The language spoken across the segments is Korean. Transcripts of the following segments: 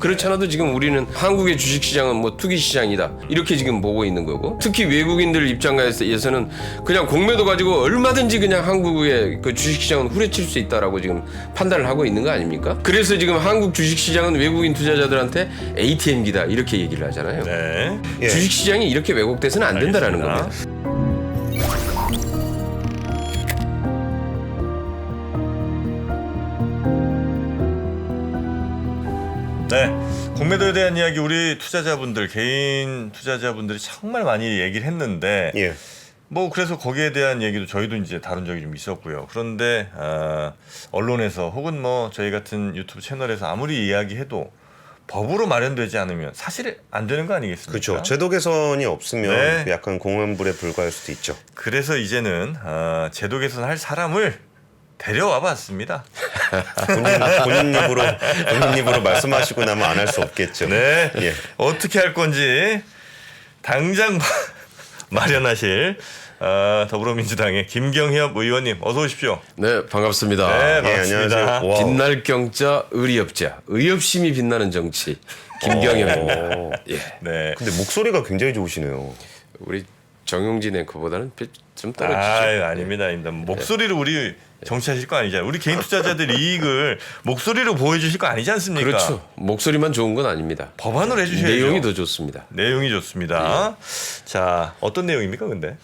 그렇지 않아도 지금 우리는 한국의 주식시장은 뭐 투기시장이다 이렇게 지금 보고 있는 거고, 특히 외국인들 입장에서는 그냥 공매도 가지고 얼마든지 그냥 한국의 그 주식시장은 후려칠 수 있다라고 지금 판단을 하고 있는 거 아닙니까? 그래서 지금 한국 주식시장은 외국인 투자자들한테 ATM기다 이렇게 얘기를 하잖아요. 네. 예. 주식시장이 이렇게 왜곡돼서는 안 된다라는 알겠습니다. 겁니다. 네, 공매도에 대한 이야기 우리 투자자분들, 개인 투자자분들이 정말 많이 얘기를 했는데 예. 뭐 그래서 거기에 대한 얘기도 저희도 이제 다룬 적이 좀 있었고요. 그런데 언론에서 혹은 뭐 저희 같은 유튜브 채널에서 아무리 이야기해도 법으로 마련되지 않으면 사실 안 되는 거 아니겠습니까? 그렇죠. 제도 개선이 없으면 네. 약간 공연불에 불과할 수도 있죠. 그래서 이제는 제도 개선할 사람을 데려와 봤습니다. 본인 입으로 말씀하시고 나면 안 할 수 없겠죠. 네. 예. 어떻게 할 건지 당장 마련하실 더불어민주당의 김경협 의원님 어서 오십시오. 네, 반갑습니다. 네, 반갑습니다. 안녕하세요. 와. 빛날 경자 의리업자, 의협심이 빛나는 정치 김경협입니다. 예. 네. 근데 목소리가 굉장히 좋으시네요. 우리 정용진 앵커보다는 좀 떨어지죠. 아닙니다. 목소리로 우리 정치하실 거 아니잖아요. 우리 개인 투자자들 이익을 목소리로 보여주실 거 아니지 않습니까? 그렇죠. 목소리만 좋은 건 아닙니다. 법안으로 해주셔야죠. 내용이 더 좋습니다. 내용이 좋습니다. 자, 어떤 내용입니까, 근데?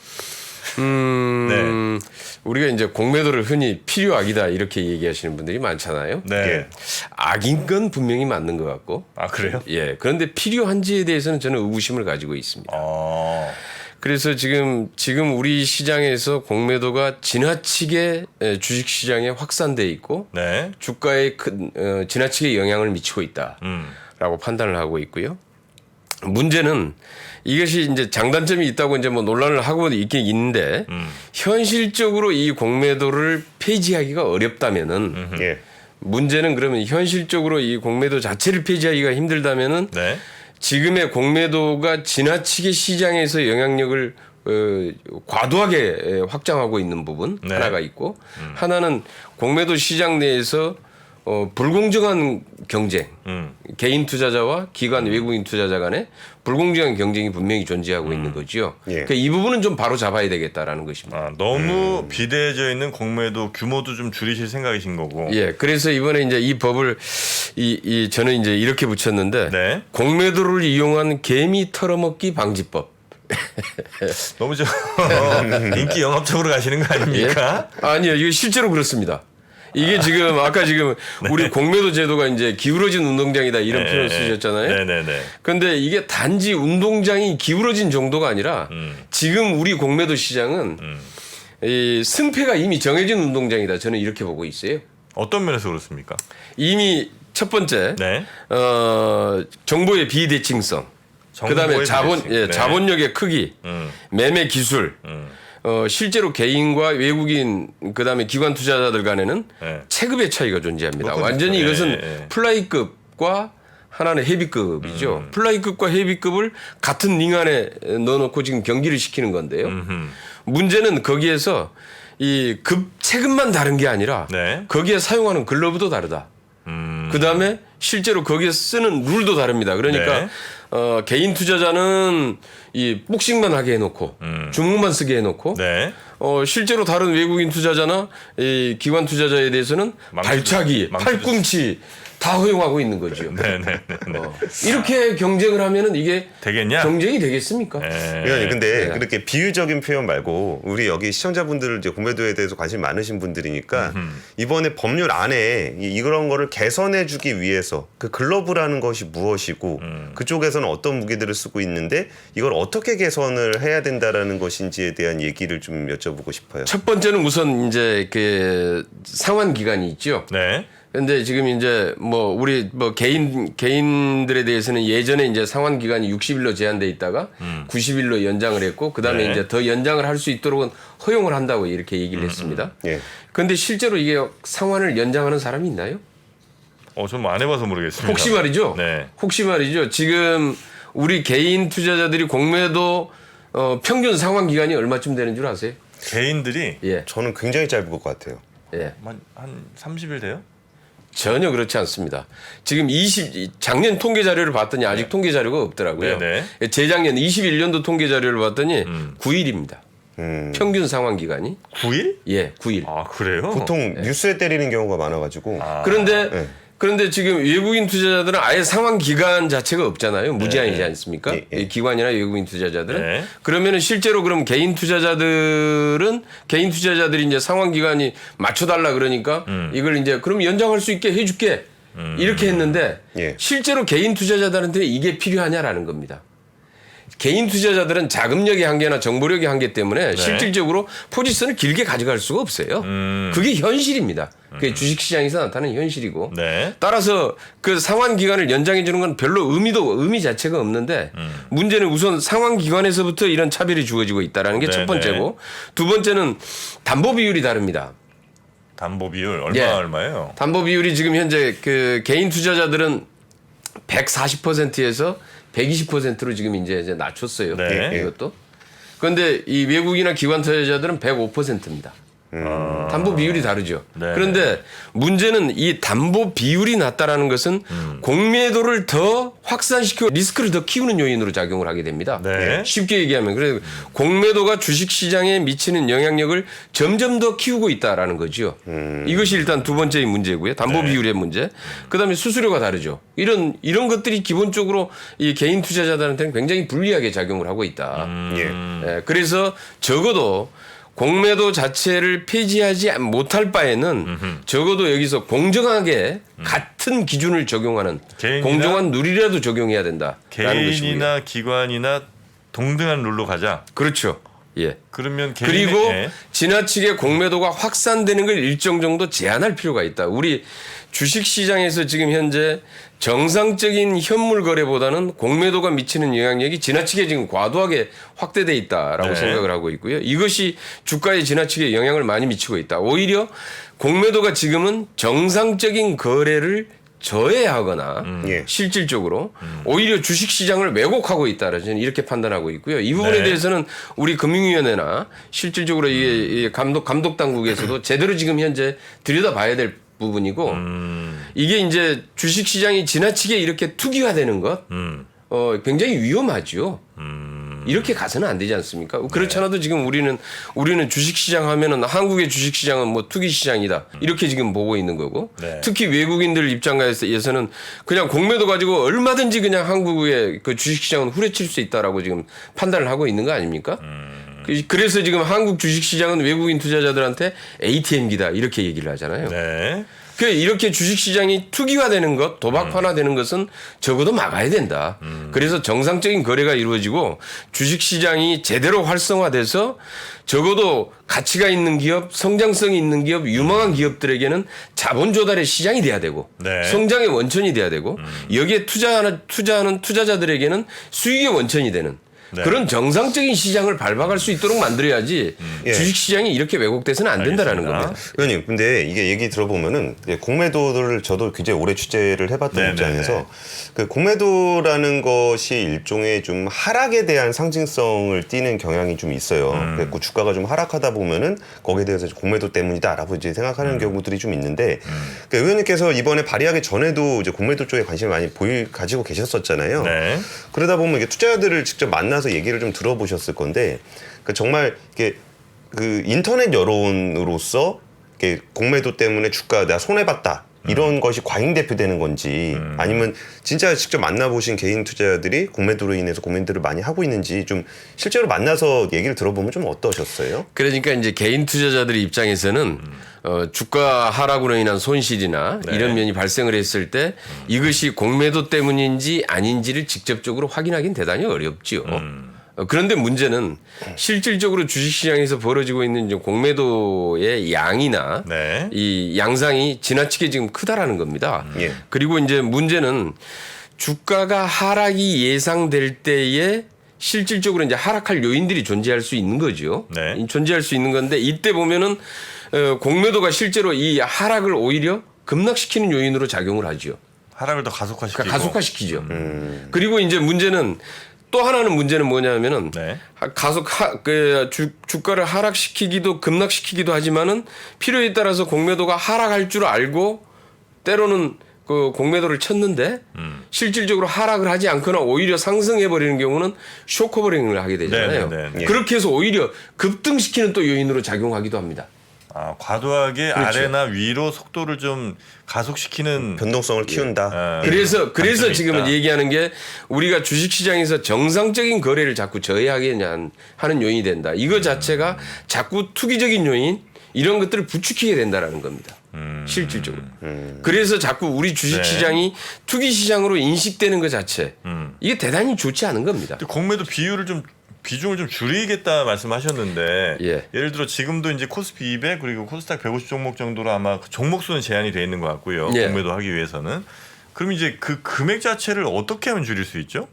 우리가 이제 공매도를 흔히 필요악이다 이렇게 얘기하시는 분들이 많잖아요. 네. 예. 악인 건 분명히 맞는 것 같고, 아, 그래요? 예. 그런데 필요한지에 대해서는 저는 의구심을 가지고 있습니다. 그래서 지금 우리 시장에서 공매도가 지나치게 주식시장에 확산돼 있고 네. 주가에 지나치게 영향을 미치고 있다라고 음. 판단을 하고 있고요. 문제는 이것이 이제 장단점이 있다고 이제 뭐 논란을 하고 있긴 있는데 현실적으로 이 공매도를 폐지하기가 어렵다면은 예. 문제는 그러면 현실적으로 이 공매도 자체를 폐지하기가 힘들다면은 네. 지금의 공매도가 지나치게 시장에서 영향력을 과도하게 확장하고 있는 부분 네. 하나가 있고 하나는 공매도 시장 내에서 불공정한 경쟁, 개인 투자자와 기관 외국인 투자자 간의 불공정한 경쟁이 분명히 존재하고 있는 거죠. 예. 그러니까 이 부분은 좀 바로 잡아야 되겠다라는 것입니다. 너무 비대해져 있는 공매도 규모도 좀 줄이실 생각이신 거고. 예, 그래서 이번에 이제 이 법을 저는 이제 이렇게 붙였는데 네. 공매도를 이용한 개미 털어먹기 방지법. 너무 좀 인기 영합적으로 가시는 거 아닙니까? 예? 아니요, 이거 실제로 그렇습니다. 이게 지금 아까 지금 우리 공매도 제도가 이제 기울어진 운동장이다 이런 표현을 쓰셨잖아요. 네네네. 근데 이게 단지 운동장이 기울어진 정도가 아니라 지금 우리 공매도 시장은 이 승패가 이미 정해진 운동장이다. 저는 이렇게 보고 있어요. 어떤 면에서 그렇습니까? 이미 첫 번째 네. 정보의 비대칭성, 그다음에 네. 자본력의 크기, 매매 기술. 실제로 개인과 외국인 그다음에 기관 투자자들 간에는 네. 체급의 차이가 존재합니다. 그렇군요. 완전히 이것은 네. 플라이급과 하나는 헤비급이죠. 플라이급과 헤비급을 같은 링 안에 넣어놓고 지금 경기를 시키는 건데요. 문제는 거기에서 이 체급만 다른 게 아니라 네. 거기에 사용하는 글러브도 다르다. 그다음에 실제로 거기에 쓰는 룰도 다릅니다. 그러니까 네. 개인 투자자는 이 복싱만 하게 해놓고 주먹만 쓰게 해놓고 네. 실제로 다른 외국인 투자자나 이 기관 투자자에 대해서는 발차기, 팔꿈치 다 허용하고 있는 거죠. 네네. 이렇게 경쟁을 하면은 이게 되겠냐? 경쟁이 되겠습니까? 위원님, 근데 네. 그렇게 비유적인 표현 말고 우리 여기 시청자분들 이제 공매도에 대해서 관심 많으신 분들이니까 이번에 법률 안에 이런 거를 개선해주기 위해서 그 글러브라는 것이 무엇이고 그쪽에서는 어떤 무기들을 쓰고 있는데 이걸 어떻게 개선을 해야 된다라는 것인지에 대한 얘기를 좀 여쭤보고 싶어요. 첫 번째는 우선 이제 그 상환 기간이 있죠. 네. 근데 지금 이제 뭐 우리 뭐 개인들에 대해서는 예전에 이제 상환 기간이 60일로 제한돼 있다가 90일로 연장을 했고 그다음에 네. 이제 더 연장을 할 수 있도록 허용을 한다고 이렇게 얘기를 했습니다. 예. 그런데 실제로 이게 상환을 연장하는 사람이 있나요? 좀 안 해봐서 모르겠습니다. 혹시 말이죠. 네. 혹시 말이죠. 지금 우리 개인 투자자들이 공매도 평균 상환 기간이 얼마쯤 되는 줄 아세요? 개인들이 예. 저는 굉장히 짧을 것 같아요. 예. 한 30일 돼요? 전혀 그렇지 않습니다. 지금 작년 통계 자료를 봤더니 아직 통계 자료가 없더라고요. 네네. 재작년 21년도 통계 자료를 봤더니 9일입니다. 평균 상환 기간이 9일? 예, 9일. 아 그래요? 보통 뉴스에 때리는 경우가 많아가지고 그런데 네. 그런데 지금 외국인 투자자들은 아예 상환 기간 자체가 없잖아요. 무제한이지 않습니까? 예, 예. 이 기관이나 외국인 투자자들은 네. 그러면은 실제로 그럼 개인 투자자들이 이제 상환 기간이 맞춰달라 그러니까 이걸 이제 그럼 연장할 수 있게 해줄게 이렇게 했는데 예. 실제로 개인 투자자들한테 이게 필요하냐라는 겁니다. 개인 투자자들은 자금력의 한계나 정보력의 한계 때문에 실질적으로 포지션을 길게 가져갈 수가 없어요. 그게 현실입니다. 그게 주식시장에서 나타나는 현실이고. 네. 따라서 그 상환 기간을 연장해 주는 건 별로 의미 자체가 없는데 문제는 우선 상환 기간에서부터 이런 차별이 주어지고 있다라는 게 첫 네네. 번째고 두 번째는 담보 비율이 다릅니다. 담보 비율 예. 얼마예요? 담보 비율이 지금 현재 그 개인 투자자들은 140%에서 120%로 지금 이제 낮췄어요. 네. 이것도. 그런데 이 외국이나 기관 투자자들은 105%입니다. 담보 비율이 다르죠. 네. 그런데 문제는 이 담보 비율이 낮다라는 것은 공매도를 더 확산시키고 리스크를 더 키우는 요인으로 작용을 하게 됩니다. 네. 쉽게 얘기하면 그래서 공매도가 주식시장에 미치는 영향력을 점점 더 키우고 있다라는 거죠. 이것이 일단 두 번째의 문제고요. 담보 네. 비율의 문제. 그다음에 수수료가 다르죠. 이런 것들이 기본적으로 이 개인 투자자들한테는 굉장히 불리하게 작용을 하고 있다. 예. 그래서 적어도 공매도 자체를 폐지하지 못할 바에는 적어도 여기서 공정하게 같은 기준을 적용하는 개인이나- 공정한 룰이라도 적용해야 된다라는 것이고요. 개인이나 기관이나 동등한 룰로 가자. 그렇죠. 예. 그러면 그리고 예. 지나치게 공매도가 확산되는 걸 일정 정도 제한할 필요가 있다. 우리 주식시장에서 지금 현재 정상적인 현물 거래보다는 공매도가 미치는 영향력이 지나치게 지금 과도하게 확대돼 있다라고 네. 생각을 하고 있고요. 이것이 주가에 지나치게 영향을 많이 미치고 있다. 오히려 공매도가 지금은 정상적인 거래를 저해하거나 예. 실질적으로 오히려 주식시장을 왜곡하고 있다라 저는 이렇게 판단하고 있고요. 이 부분에 네. 대해서는 우리 금융위원회나 실질적으로 이게 감독 당국에서도 제대로 지금 현재 들여다봐야 될 부분이고 이게 이제 주식시장이 지나치게 이렇게 투기화되는 것 굉장히 위험하죠. 이렇게 가서는 안 되지 않습니까? 그렇지 않아도 지금 우리는 주식시장 하면은 한국의 주식시장은 뭐 투기시장이다. 이렇게 지금 보고 있는 거고. 네. 특히 외국인들 입장에서는 그냥 공매도 가지고 얼마든지 그냥 한국의 그 주식시장은 후려칠 수 있다라고 지금 판단을 하고 있는 거 아닙니까? 그래서 지금 한국 주식시장은 외국인 투자자들한테 ATM기다. 이렇게 얘기를 하잖아요. 네. 이렇게 주식시장이 투기화되는 것, 도박화되는 것은 적어도 막아야 된다. 그래서 정상적인 거래가 이루어지고 주식시장이 제대로 활성화돼서 적어도 가치가 있는 기업, 성장성이 있는 기업, 유망한 기업들에게는 자본 조달의 시장이 돼야 되고 네. 성장의 원천이 돼야 되고 여기에 투자하는 투자자들에게는 수익의 원천이 되는 네. 그런 정상적인 시장을 밟아갈 수 있도록 만들어야지 예. 주식시장이 이렇게 왜곡돼서는 안 된다라는 알겠습니다. 겁니다. 의원님, 근데 이게 얘기 들어보면은 공매도를 저도 굉장히 오래 취재를 해봤던 네네네. 입장에서 그 공매도라는 것이 일종의 좀 하락에 대한 상징성을 띠는 경향이 좀 있어요. 그래서 주가가 좀 하락하다 보면은 거기에 대해서 공매도 때문이다라고 이제 생각하는 경우들이 좀 있는데 그 의원님께서 이번에 발의하기 전에도 이제 공매도 쪽에 관심을 많이 가지고 계셨었잖아요. 네. 그러다 보면 이게 투자자들을 직접 만나서 얘기를 좀 들어보셨을 건데 그 정말 이게 그 인터넷 여론으로서 이렇게 공매도 때문에 주가 내가 손해 봤다 이런 것이 과잉대표되는 건지 아니면 진짜 직접 만나보신 개인 투자자들이 공매도로 인해서 고민들을 많이 하고 있는지 좀 실제로 만나서 얘기를 들어보면 좀 어떠셨어요? 그러니까 이제 개인 투자자들의 입장에서는 주가 하락으로 인한 손실이나 네. 이런 면이 발생을 했을 때 이것이 공매도 때문인지 아닌지를 직접적으로 확인하기는 대단히 어렵지요. 그런데 문제는 실질적으로 주식시장에서 벌어지고 있는 이제 공매도의 양이나 네. 이 양상이 지나치게 지금 크다라는 겁니다. 예. 그리고 이제 문제는 주가가 하락이 예상될 때에 실질적으로 이제 하락할 요인들이 존재할 수 있는 거죠. 네. 존재할 수 있는 건데 이때 보면은 공매도가 실제로 이 하락을 오히려 급락시키는 요인으로 작용을 하죠. 하락을 더 가속화시키고. 그러니까 가속화시키죠. 그리고 이제 문제는 또 하나는 문제는 뭐냐면은 네. 주가를 하락시키기도 급락시키기도 하지만은 필요에 따라서 공매도가 하락할 줄 알고 때로는 그 공매도를 쳤는데 실질적으로 하락을 하지 않거나 오히려 상승해 버리는 경우는 쇼커버링을 하게 되잖아요. 네네네. 그렇게 해서 오히려 급등시키는 또 요인으로 작용하기도 합니다. 과도하게 그렇죠. 아래나 위로 속도를 좀 가속시키는 변동성을 키운다. 그래서 단점이 지금 있다. 얘기하는 게 우리가 주식시장에서 정상적인 거래를 자꾸 저해하게 하는 요인이 된다. 이거 자체가 자꾸 투기적인 요인 이런 것들을 부추기게 된다라는 겁니다. 실질적으로. 그래서 자꾸 우리 주식시장이 투기시장으로 인식되는 것 자체 이게 대단히 좋지 않은 겁니다. 근데 공매도 비중을 좀 줄이겠다 말씀하셨는데 예. 예를 들어 지금도 이제 코스피 200 그리고 코스닥 150 종목 정도로 아마 그 종목 수는 제한이 돼 있는 것 같고요. 예. 공매도 하기 위해서는. 그럼 이제 그 금액 자체를 어떻게 하면 줄일 수 있죠?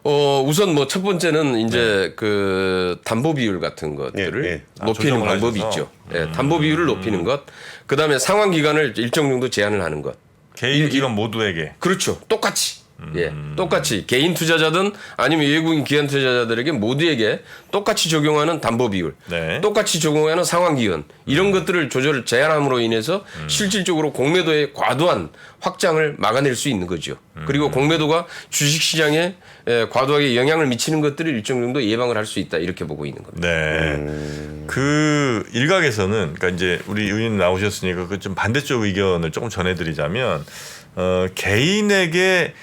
우선 뭐 첫 번째는 이제 그 담보 비율 같은 것들을 예, 예. 높이는 조정을 방법이 하셔서. 있죠. 예, 담보 비율을 높이는 것, 그 다음에 상환 기간을 일정 정도 제한을 하는 것. 개인 기관 모두에게. 그렇죠. 똑같이. 예, 똑같이 개인 투자자든 아니면 외국인 기관 투자자들에게 모두에게 똑같이 적용하는 담보 비율, 네. 똑같이 적용하는 상환 기간 이런 것들을 조절을 제한함으로 인해서 실질적으로 공매도의 과도한 확장을 막아낼 수 있는 거죠. 그리고 공매도가 주식 시장에 과도하게 영향을 미치는 것들을 일정 정도 예방을 할 수 있다 이렇게 보고 있는 겁니다. 네. 그 일각에서는 그러니까 이제 우리 의원 나오셨으니까 그 좀 반대쪽 의견을 조금 전해드리자면 개인에게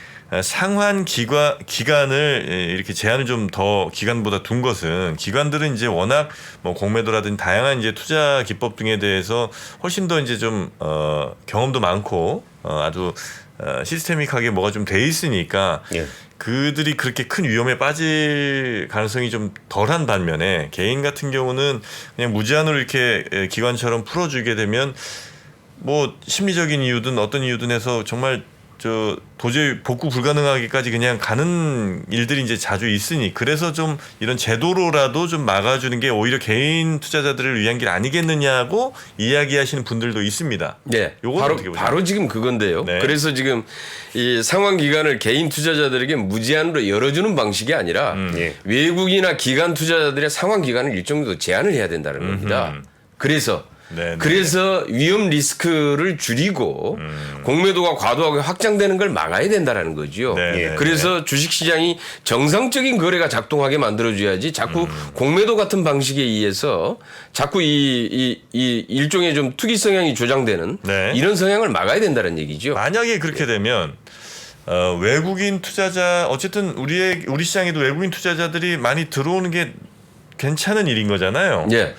상환 기간을 이렇게 제한을 좀 더 기간보다 둔 것은 기관들은 이제 워낙 뭐 공매도라든지 다양한 이제 투자 기법 등에 대해서 훨씬 더 이제 좀 경험도 많고 아주 시스테믹하게 뭐가 좀 돼 있으니까 예. 그들이 그렇게 큰 위험에 빠질 가능성이 좀 덜한 반면에 개인 같은 경우는 그냥 무제한으로 이렇게 기관처럼 풀어주게 되면 뭐 심리적인 이유든 어떤 이유든 해서 정말 도저히 복구 불가능하기까지 그냥 가는 일들이 이제 자주 있으니 그래서 좀 이런 제도로라도 좀 막아주는 게 오히려 개인 투자자들을 위한 길 아니겠느냐고 이야기하시는 분들도 있습니다. 네, 요건 어떻게 보세요? 바로 지금 그건데요. 네. 그래서 지금 이 상환 기간을 개인 투자자들에게 무제한으로 열어주는 방식이 아니라 예. 외국이나 기관 투자자들의 상환 기간을 일정 정도 제한을 해야 된다는 겁니다. 그래서 네네. 그래서 위험 리스크를 줄이고 공매도가 과도하게 확장되는 걸 막아야 된다라는 거죠. 네네. 그래서 주식시장이 정상적인 거래가 작동하게 만들어줘야지 자꾸 공매도 같은 방식에 의해서 자꾸 이 일종의 좀 투기 성향이 조장되는 네. 이런 성향을 막아야 된다는 얘기죠. 만약에 그렇게 되면 외국인 투자자 어쨌든 우리 시장에도 외국인 투자자들이 많이 들어오는 게 괜찮은 일인 거잖아요. 예.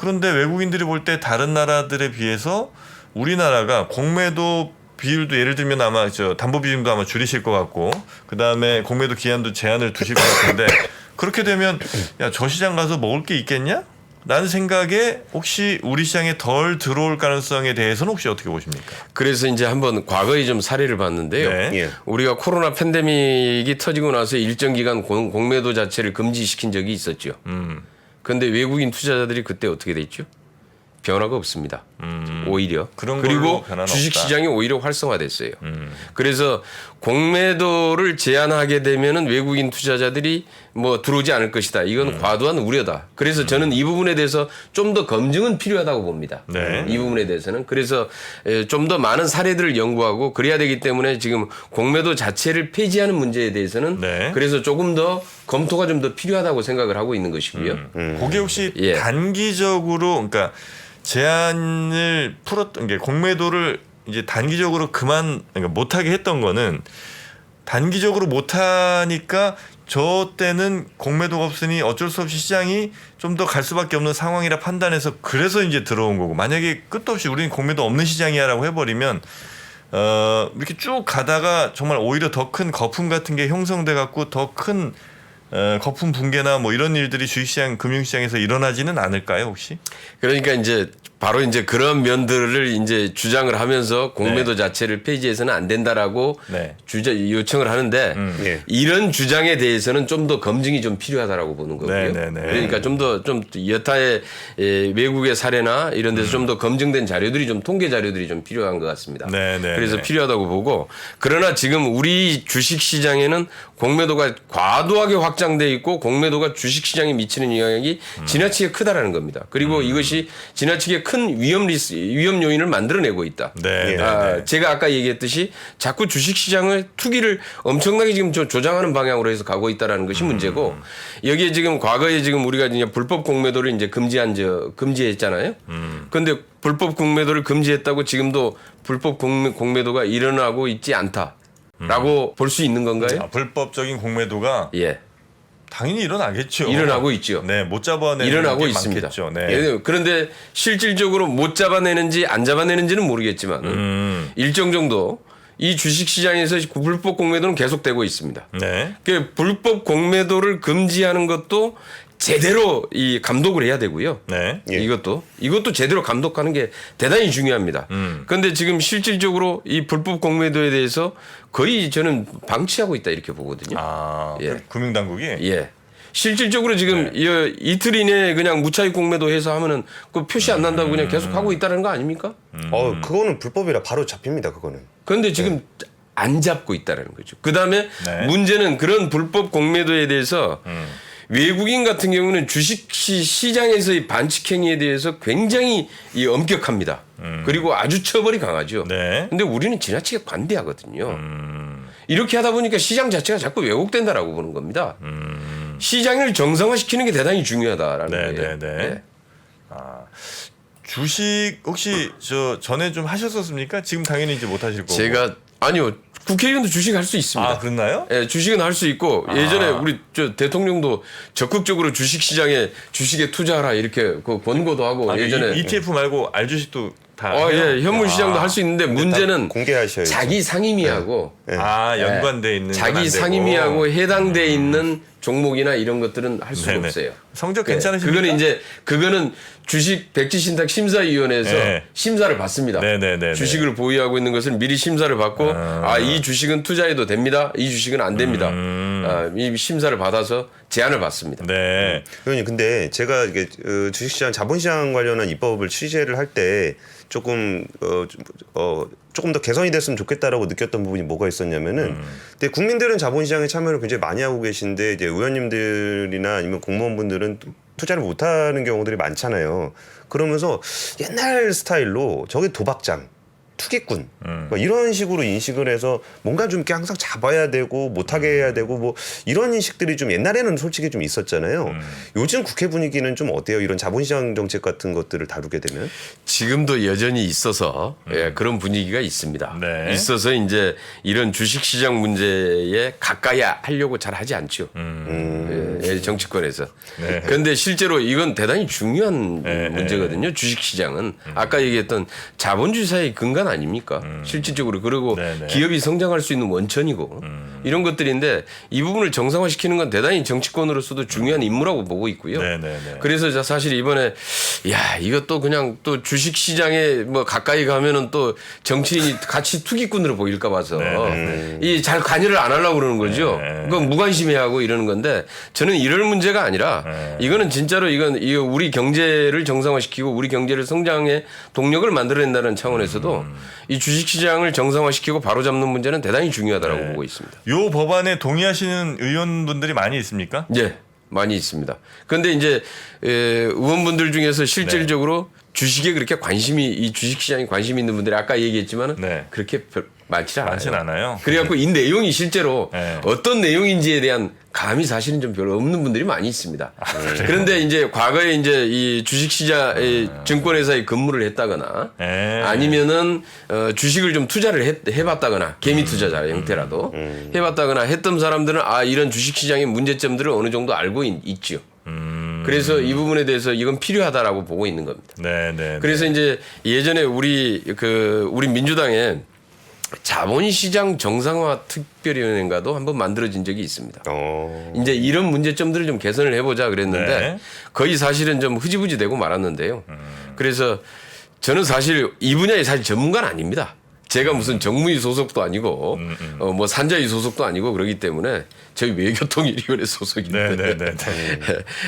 그런데 외국인들이 볼 때 다른 나라들에 비해서 우리나라가 공매도 비율도 예를 들면 아마 담보 비중도 아마 줄이실 것 같고 그 다음에 공매도 기한도 제한을 두실 것 같은데 그렇게 되면 야, 저 시장 가서 먹을 게 있겠냐? 라는 생각에 혹시 우리 시장에 덜 들어올 가능성에 대해서는 혹시 어떻게 보십니까? 그래서 이제 한번 과거에 좀 사례를 봤는데요. 네. 예. 우리가 코로나 팬데믹이 터지고 나서 일정 기간 공매도 자체를 금지시킨 적이 있었죠. 그런데 외국인 투자자들이 그때 어떻게 됐죠? 변화가 없습니다. 오히려. 그런 걸로 그리고 변화는 주식시장이 오히려 활성화됐어요. 그래서 공매도를 제한하게 되면은 외국인 투자자들이 뭐 들어오지 않을 것이다. 이건 과도한 우려다. 그래서 저는 이 부분에 대해서 좀 더 검증은 필요하다고 봅니다. 네. 이 부분에 대해서는. 그래서 좀 더 많은 사례들을 연구하고 그래야 되기 때문에 지금 공매도 자체를 폐지하는 문제에 대해서는 네. 그래서 조금 더 검토가 좀 더 필요하다고 생각을 하고 있는 것이고요. 그게 혹시 예. 단기적으로 그러니까 제한을 풀었던 게 공매도를 이제 단기적으로 그러니까 못하게 했던 거는 단기적으로 못하니까 저 때는 공매도가 없으니 어쩔 수 없이 시장이 좀 더 갈 수밖에 없는 상황이라 판단해서 그래서 이제 들어온 거고 만약에 끝도 없이 우리는 공매도 없는 시장이야라고 해버리면 이렇게 쭉 가다가 정말 오히려 더 큰 거품 같은 게 형성돼 갖고 더 큰 거품 붕괴나 뭐 이런 일들이 주식시장, 금융시장에서 일어나지는 않을까요, 혹시? 그러니까 이제 바로 이제 그런 면들을 이제 주장을 하면서 공매도 자체를 폐지해서는 안 된다라고 네. 요청을 하는데 예. 이런 주장에 대해서는 좀 더 검증이 좀 필요하다라고 보는 거고요. 네, 네, 네. 그러니까 좀 여타의 외국의 사례나 이런 데서 좀 더 검증된 자료들이 좀 통계 자료들이 좀 필요한 것 같습니다. 네, 네, 그래서 네. 필요하다고 보고 그러나 지금 우리 주식 시장에는 공매도가 과도하게 확장돼 있고 공매도가 주식 시장에 미치는 영향이 지나치게 크다라는 겁니다. 그리고 이것이 지나치게 큰 위험 요인을 만들어내고 있다. 네. 제가 아까 얘기했듯이 자꾸 주식시장을 투기를 엄청나게 지금 조장하는 방향으로 해서 가고 있다라는 것이 문제고 여기에 지금 과거에 지금 우리가 이제 불법 공매도를 이제 금지했잖아요. 그런데 불법 공매도를 금지했다고 지금도 불법 공매도가 일어나고 있지 않다라고 볼 수 있는 건가요? 불법적인 공매도가 예. 당연히 일어나겠죠. 일어나고 있죠. 네, 못 잡아내는 일어나고 게 있습니다. 많겠죠. 네. 예, 그런데 실질적으로 못 잡아내는지 안 잡아내는지는 모르겠지만 일정 정도 이 주식시장에서 불법 공매도는 계속되고 있습니다. 네. 그 불법 공매도를 금지하는 것도 제대로 이 감독을 해야 되고요. 네. 예. 이것도 제대로 감독하는 게 대단히 중요합니다. 그런데 지금 실질적으로 이 불법 공매도에 대해서 거의 저는 방치하고 있다 이렇게 보거든요. 예. 금융당국이 예. 실질적으로 지금 이틀 이내에 그냥 무차익 공매도 해서 하면은 그 표시 안 난다고 그냥 계속 하고 있다는 거 아닙니까? 그거는 불법이라 바로 잡힙니다. 그거는. 그런데 지금 안 잡고 있다는 거죠. 그 다음에 네. 문제는 그런 불법 공매도에 대해서 외국인 같은 경우는 주식 시장에서의 반칙 행위에 대해서 굉장히 엄격합니다. 그리고 아주 처벌이 강하죠. 네. 근데 우리는 지나치게 관대하거든요. 이렇게 하다 보니까 시장 자체가 자꾸 왜곡된다라고 보는 겁니다. 시장을 정상화시키는 게 대단히 중요하다라는 네, 거예요. 네, 네. 주식 혹시 전에 좀 하셨었습니까? 지금 당연히 이제 못 하실 거고. 아니요. 국회의원도 주식 할 수 있습니다. 아, 그랬나요? 예, 주식은 할 수 있고 예전에 우리 대통령도 적극적으로 주식에 투자하라 이렇게 그 권고도 하고 예전에 ETF 말고 알주식도 다. 예, 현물 시장도 할 수 있는데 문제는 공개하셔야죠. 자기 상임위하고 연관돼 있는 건 안 자기 되고. 상임위하고 해당돼 있는 종목이나 이런 것들은 할 수가 네네. 없어요. 성적 괜찮으십니까? 그거는 주식 백지신탁 심사위원회에서 네. 심사를 받습니다. 네네네. 주식을 보유하고 있는 것을 미리 심사를 받고 이 주식은 투자해도 됩니다. 이 주식은 안 됩니다. 이 심사를 받아서 제안을 받습니다. 네. 의원님, 근데 제가 이게 주식시장, 자본시장 관련한 입법을 취재를 할 때 조금 조금 더 개선이 됐으면 좋겠다라고 느꼈던 부분이 뭐가 있었냐면은, 근데 국민들은 자본시장에 참여를 굉장히 많이 하고 계신데 이제 의원님들이나 아니면 공무원분들은 투자를 못하는 경우들이 많잖아요. 그러면서 옛날 스타일로 저게 도박장, 투기꾼 뭐 이런 식으로 인식을 해서 뭔가 좀 이렇게 항상 잡아야 되고 못하게 해야 되고 뭐 이런 인식들이 좀 옛날에는 솔직히 좀 있었잖아요. 요즘 국회 분위기는 좀 어때요? 이런 자본시장 정책 같은 것들을 다루게 되면? 지금도 여전히 있어서 그런 분위기가 있습니다. 네. 있어서 이제 이런 주식시장 문제에 가까이 하려고 잘 하지 않죠. 정치권에서. 네. 그런데 실제로 이건 대단히 중요한 문제거든요. 주식시장은 아까 얘기했던 자본주의 사회의 근간 아닙니까? 실질적으로. 그리고 네네. 기업이 성장할 수 있는 원천이고 이런 것들인데 이 부분을 정상화시키는 건 대단히 정치권으로서도 중요한 임무라고 보고 있고요. 네네네. 그래서 사실 이번에 이것도 그냥 또 주식시장에 뭐 가까이 가면은 또 정치인이 같이 투기꾼으로 보일까 봐서 이 잘 관여를 안 하려고 그러는 거죠. 그건 무관심해하고 이러는 건데 저는 이럴 문제가 아니라 이거는 진짜로 이건 우리 경제를 정상화시키고 우리 경제를 성장의 동력을 만들어낸다는 차원에서도 이 주식시장을 정상화시키고 바로잡는 문제는 대단히 중요하다고 보고 있습니다. 요 법안에 동의하시는 의원분들이 많이 있습니까? 예, 많이 있습니다. 그런데 이제 의원분들 중에서 실질적으로 주식에 그렇게 이 주식시장에 관심이 있는 분들이 아까 얘기했지만은 그렇게 많지는 않아요. 그래갖고 이 내용이 실제로 네. 어떤 내용인지에 대한 감이 사실은 좀 별로 없는 분들이 많이 있습니다. 그런데 이제 과거에 이제 이 주식시장 증권회사에 근무를 했다거나 아니면은 주식을 좀 투자를 해봤다거나 개미 투자자 형태라도 해봤다거나 했던 사람들은 이런 주식시장의 문제점들을 어느 정도 알고 있죠. 그래서 이 부분에 대해서 이건 필요하다라고 보고 있는 겁니다. 네. 그래서 이제 예전에 우리 민주당에 자본시장 정상화 특별위원회인가도 한번 만들어진 적이 있습니다. 이제 이런 문제점들을 좀 개선을 해보자 그랬는데 거의 사실은 좀 흐지부지 되고 말았는데요. 그래서 저는 사실 이 분야에 사실 전문가는 아닙니다. 제가 무슨 정무위 소속도 아니고 뭐 산자위 소속도 아니고 그러기 때문에 저희 외교통일위원회 소속인데. 네네네.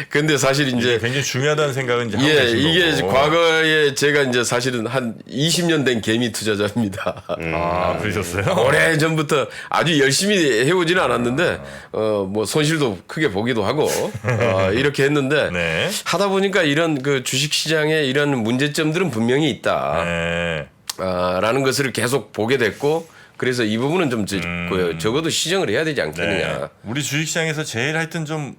근데 사실 이제 굉장히 중요하다는 생각은 이제 하고 예, 계신 이게 거고. 과거에 제가 이제 사실은 한 20년 된 개미 투자자입니다. 아, 그러셨어요? 오래 전부터 아주 열심히 해오지는 않았는데 뭐 손실도 크게 보기도 하고 이렇게 했는데 네. 하다 보니까 이런 그 주식 시장에 이런 문제점들은 분명히 있다. 네. 라는 것을 계속 보게 됐고 그래서 이 부분은 좀 적어도 시정을 해야 되지 않겠느냐. 네. 우리 주식시장에서 제일 하여튼 좀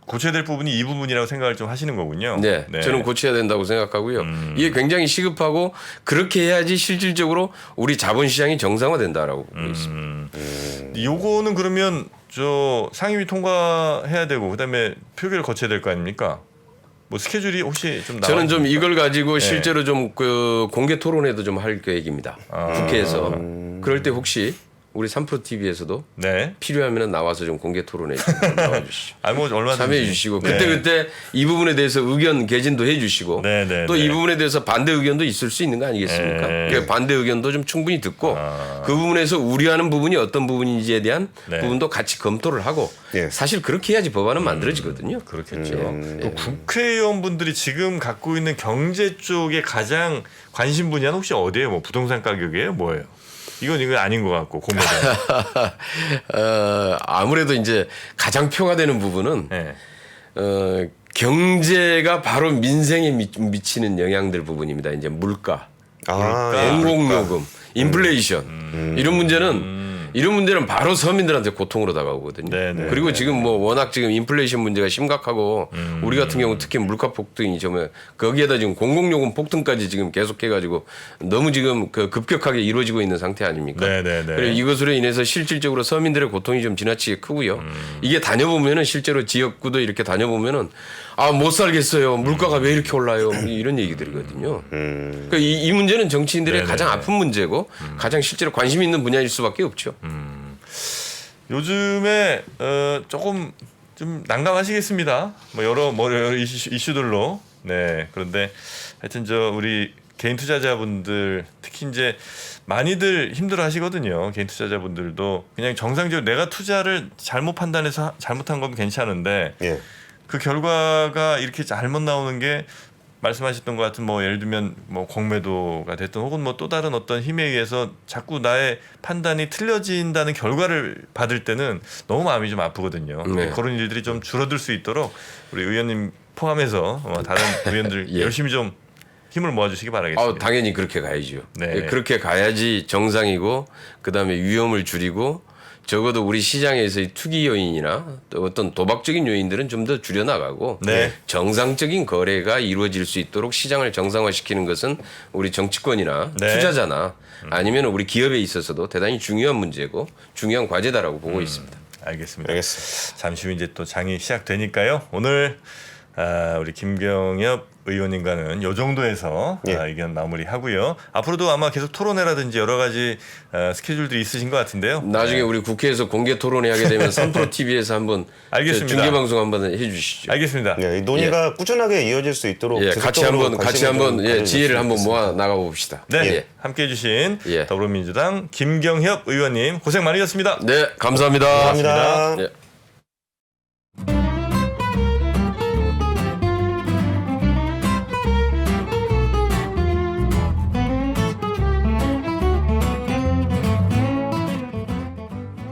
고쳐야 될 부분이 이 부분이라고 생각을 좀 하시는 거군요. 네, 저는 고쳐야 된다고 생각하고요. 이게 굉장히 시급하고 그렇게 해야지 실질적으로 우리 자본시장이 정상화된다라고 보고 있습니다. 요거는 그러면 저 상임위 통과해야 되고 그다음에 표결을 거쳐야 될 거 아닙니까? 뭐 스케줄이 혹시 좀 저는 좀 이걸 가지고 네. 실제로 좀 그 공개 토론회도 좀 할 계획입니다. 국회에서. 그럴 때 혹시 우리 3프로 TV에서도 네. 필요하면 나와서 좀 공개 토론회 좀 나와주시죠. 뭐 얼마든지 참여해 주시고 네. 그때 이 부분에 대해서 의견 개진도 해 주시고 네, 네, 또 이 네. 부분에 대해서 반대 의견도 있을 수 있는 거 아니겠습니까? 네. 그러니까 반대 의견도 좀 충분히 듣고 그 부분에서 우려하는 부분이 어떤 부분인지에 대한 네. 부분도 같이 검토를 하고 예. 사실 그렇게 해야지 법안은 만들어지거든요. 그렇겠죠. 또 국회의원분들이 지금 갖고 있는 경제 쪽에 가장 관심 분야는 혹시 어디예요? 뭐 부동산 가격이에요? 뭐예요? 이건 아닌 것 같고 공모전. 아무래도 이제 가장 표가 되는 부분은 네. 경제가 바로 민생에 미치는 영향들 부분입니다. 이제 물가, 공공요금, 인플레이션 이런 문제는 바로 서민들한테 고통으로 다가오거든요. 네네. 그리고 지금 뭐 워낙 지금 인플레이션 문제가 심각하고 우리 같은 경우 특히 물가 폭등이 좀 거기에다 지금 공공요금 폭등까지 지금 계속해가지고 너무 지금 그 급격하게 이루어지고 있는 상태 아닙니까? 네네네. 그리고 이것으로 인해서 실질적으로 서민들의 고통이 좀 지나치게 크고요. 이게 다녀보면은 실제로 지역구도 이렇게 다녀보면은 못 살겠어요. 물가가 왜 이렇게 올라요? 이런 얘기들이거든요. 그러니까 이 문제는 정치인들의 네네네. 가장 아픈 문제고 가장 실제로 관심 있는 분야일 수밖에 없죠. 요즘에 조금 좀 난감하시겠습니다. 뭐 여러 이슈들로. 네. 그런데 하여튼 우리 개인 투자자분들 특히 이제 많이들 힘들어하시거든요. 개인 투자자분들도 그냥 정상적으로 내가 투자를 잘못 판단해서 잘못한 건 괜찮은데 예. 그 결과가 이렇게 잘못 나오는 게 말씀하셨던 것 같은 뭐 예를 들면 뭐 공매도가 됐든 혹은 뭐 또 다른 어떤 힘에 의해서 자꾸 나의 판단이 틀려진다는 결과를 받을 때는 너무 마음이 좀 아프거든요. 네. 그런 일들이 좀 줄어들 수 있도록 우리 의원님 포함해서 다른 의원들 예. 열심히 좀 힘을 모아주시기 바라겠습니다. 당연히 그렇게 가야죠. 네. 그렇게 가야지 정상이고 그다음에 위험을 줄이고 적어도 우리 시장에서의 투기 요인이나 또 어떤 도박적인 요인들은 좀 더 줄여나가고 네. 정상적인 거래가 이루어질 수 있도록 시장을 정상화시키는 것은 우리 정치권이나 네. 투자자나 아니면 우리 기업에 있어서도 대단히 중요한 문제고 중요한 과제다라고 보고 있습니다. 알겠습니다. 알겠습니다. 잠시 후 이제 또 장이 시작되니까요. 오늘 우리 김경엽 의원님과는 이 정도에서 예. 의견 마무리하고요. 앞으로도 아마 계속 토론회라든지 여러 가지 스케줄들이 있으신 것 같은데요. 나중에 우리 국회에서 공개 토론회 하게 되면 3프로 TV에서 한번 알겠습니다. 중계 방송 한번 해주시죠. 알겠습니다. 이 논의가 꾸준하게 이어질 수 있도록 예, 같이 한번 관심을 지혜를 좀 한번 가져주셨으면 모아 나가 봅시다. 네, 예. 함께해 주신 예. 더불어민주당 김경협 의원님 고생 많으셨습니다. 네, 감사합니다. 감사합니다. 예.